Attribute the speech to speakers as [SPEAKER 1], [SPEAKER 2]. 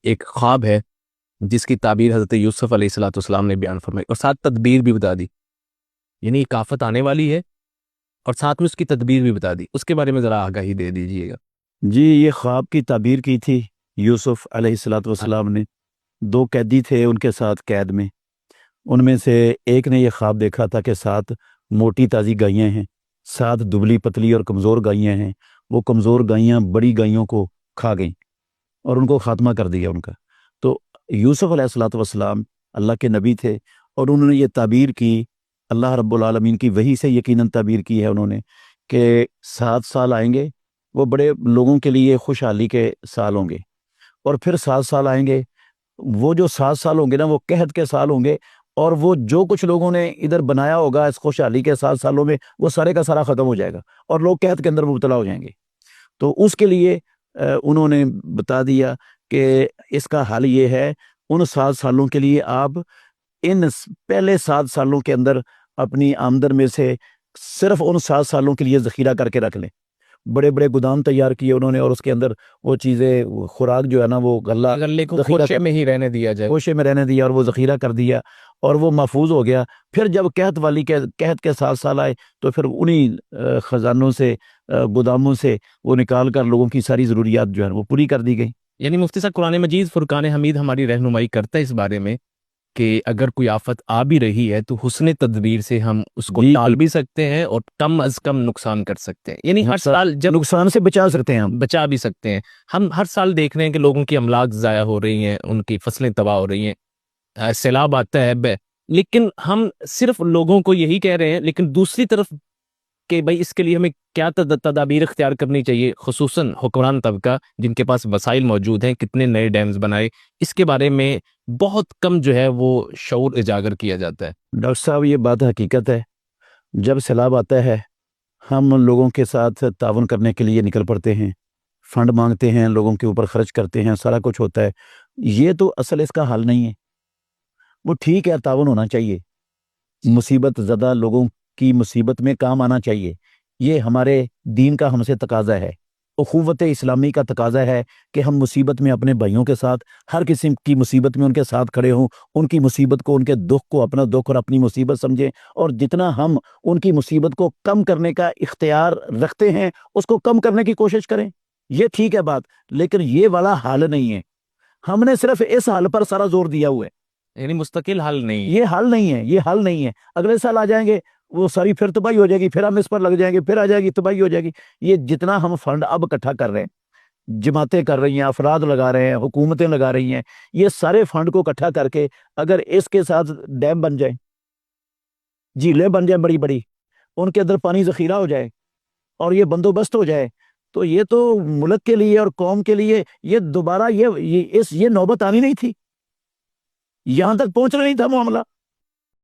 [SPEAKER 1] ایک خواب ہے جس کی تعبیر حضرت یوسف علیہ الصلوۃ والسلام نے بیان فرمائی اور ساتھ تدبیر بھی بتا دی، یعنی ایک آفت آنے والی ہے اور ساتھ میں اس کی تدبیر بھی بتا دی، اس کے بارے میں ذرا آگاہی دے دیجیے گا۔
[SPEAKER 2] جی، یہ خواب کی تعبیر کی تھی یوسف علیہ الصلوۃ والسلام نے۔ 2 قیدی تھے ان کے ساتھ قید میں، ان میں سے ایک نے یہ خواب دیکھا تھا کہ 7 موٹی تازی گائیاں ہیں، 7 دبلی پتلی اور کمزور گائیاں ہیں، وہ کمزور گائیاں بڑی گائیوں کو کھا گئیں اور ان کو خاتمہ کر دیا ان کا۔ تو یوسف علیہ الصلوۃ والسلام اللہ کے نبی تھے اور انہوں نے یہ تعبیر کی، اللہ رب العالمین کی وحی سے یقیناً تعبیر کی ہے انہوں نے، کہ 7 سال آئیں گے، وہ بڑے لوگوں کے لیے خوشحالی کے سال ہوں گے، اور پھر 7 سال آئیں گے، وہ جو 7 سال ہوں گے نا وہ قحط کے سال ہوں گے، اور وہ جو کچھ لوگوں نے ادھر بنایا ہوگا اس خوشحالی کے 7 سالوں میں وہ سارے کا سارا ختم ہو جائے گا اور لوگ قحط کے اندر مبتلا ہو جائیں گے۔ تو اس کے لیے انہوں نے بتا دیا کہ اس کا حل یہ ہے، ان 7 سالوں کے لیے آپ ان پہلے 7 سالوں کے اندر اپنی آمدن میں سے صرف ان 7 سالوں کے لیے ذخیرہ کر کے رکھ لیں۔ بڑے بڑے گودام تیار کیے انہوں نے، اور اس کے اندر وہ چیزیں خوراک جو ہے نا وہ
[SPEAKER 1] غلے کو خوشے میں ہی رہنے دیا جائے،
[SPEAKER 2] خوشے میں رہنے دیا اور وہ ذخیرہ کر دیا اور وہ محفوظ ہو گیا۔ پھر جب قحط کے 7 سال آئے تو پھر انہی خزانوں سے گوداموں سے وہ نکال کر لوگوں کی ساری ضروریات جو ہے وہ پوری کر دی گئی۔
[SPEAKER 1] یعنی مفتی صاحب قرآن مجید فرقان حمید ہماری رہنمائی کرتا ہے اس بارے میں کہ اگر کوئی آفت آ بھی رہی ہے تو حسن تدبیر سے ہم اس کو ٹال بھی سکتے ہیں اور کم از کم نقصان کر سکتے ہیں، یعنی ہر سال جب
[SPEAKER 2] نقصان سے بچا سکتے ہیں، ہم
[SPEAKER 1] بچا بھی سکتے ہیں۔ ہم ہر سال دیکھ رہے ہیں کہ لوگوں کی املاک ضائع ہو رہی ہیں، ان کی فصلیں تباہ ہو رہی ہیں، سیلاب آتا ہے، لیکن ہم صرف لوگوں کو یہی کہہ رہے ہیں، لیکن دوسری طرف کہ بھائی اس کے لیے ہمیں کیا تدابیر اختیار کرنی چاہیے، خصوصاً حکمران طبقہ جن کے پاس وسائل موجود ہیں، کتنے نئے ڈیمز بنائے، اس کے بارے میں بہت کم جو ہے وہ شعور اجاگر کیا جاتا ہے۔
[SPEAKER 2] ڈاکٹر صاحب یہ بات حقیقت ہے، جب سیلاب آتا ہے ہم لوگوں کے ساتھ تعاون کرنے کے لیے نکل پڑتے ہیں، فنڈ مانگتے ہیں، لوگوں کے اوپر خرچ کرتے ہیں، سارا کچھ ہوتا ہے، یہ تو اصل اس کا حل نہیں ہے۔ وہ ٹھیک ہے تعاون ہونا چاہیے، مصیبت زدہ لوگوں کی مصیبت میں کام آنا چاہیے، یہ ہمارے دین کا ہم سے تقاضا ہے، اخوت اسلامی کا تقاضا ہے کہ ہم مصیبت میں اپنے بھائیوں کے ساتھ، ہر قسم کی مصیبت میں ان کے ساتھ کھڑے ہوں، ان کی مصیبت کو، ان کے دکھ کو اپنا دکھ اور اپنی مصیبت سمجھیں، اور جتنا ہم ان کی مصیبت کو کم کرنے کا اختیار رکھتے ہیں اس کو کم کرنے کی کوشش کریں۔ یہ ٹھیک ہے بات، لیکن یہ والا حل نہیں ہے۔ ہم نے صرف اس حل پر سارا زور دیا ہوا ہے،
[SPEAKER 1] یعنی مستقل حل نہیں،
[SPEAKER 2] یہ حل نہیں ہے، یہ حل نہیں ہے۔ اگلے سال آ جائیں گے وہ ساری پھر تباہی ہو جائے گی، پھر ہم اس پر لگ جائیں گے، پھر آ جائے گی تباہی ہو جائے گی۔ یہ جتنا ہم فنڈ اب اکٹھا کر رہے ہیں، جماعتیں کر رہی ہیں، افراد لگا رہے ہیں، حکومتیں لگا رہی ہیں، یہ سارے فنڈ کو اکٹھا کر کے اگر اس کے ساتھ ڈیم بن جائیں، جھیلیں بن جائیں بڑی بڑی، ان کے اندر پانی ذخیرہ ہو جائے اور یہ بندوبست ہو جائے، تو یہ تو ملک کے لیے اور قوم کے لیے یہ دوبارہ یہ نوبت آنی نہیں تھی، یہاں تک پہنچنا نہیں تھا معاملہ۔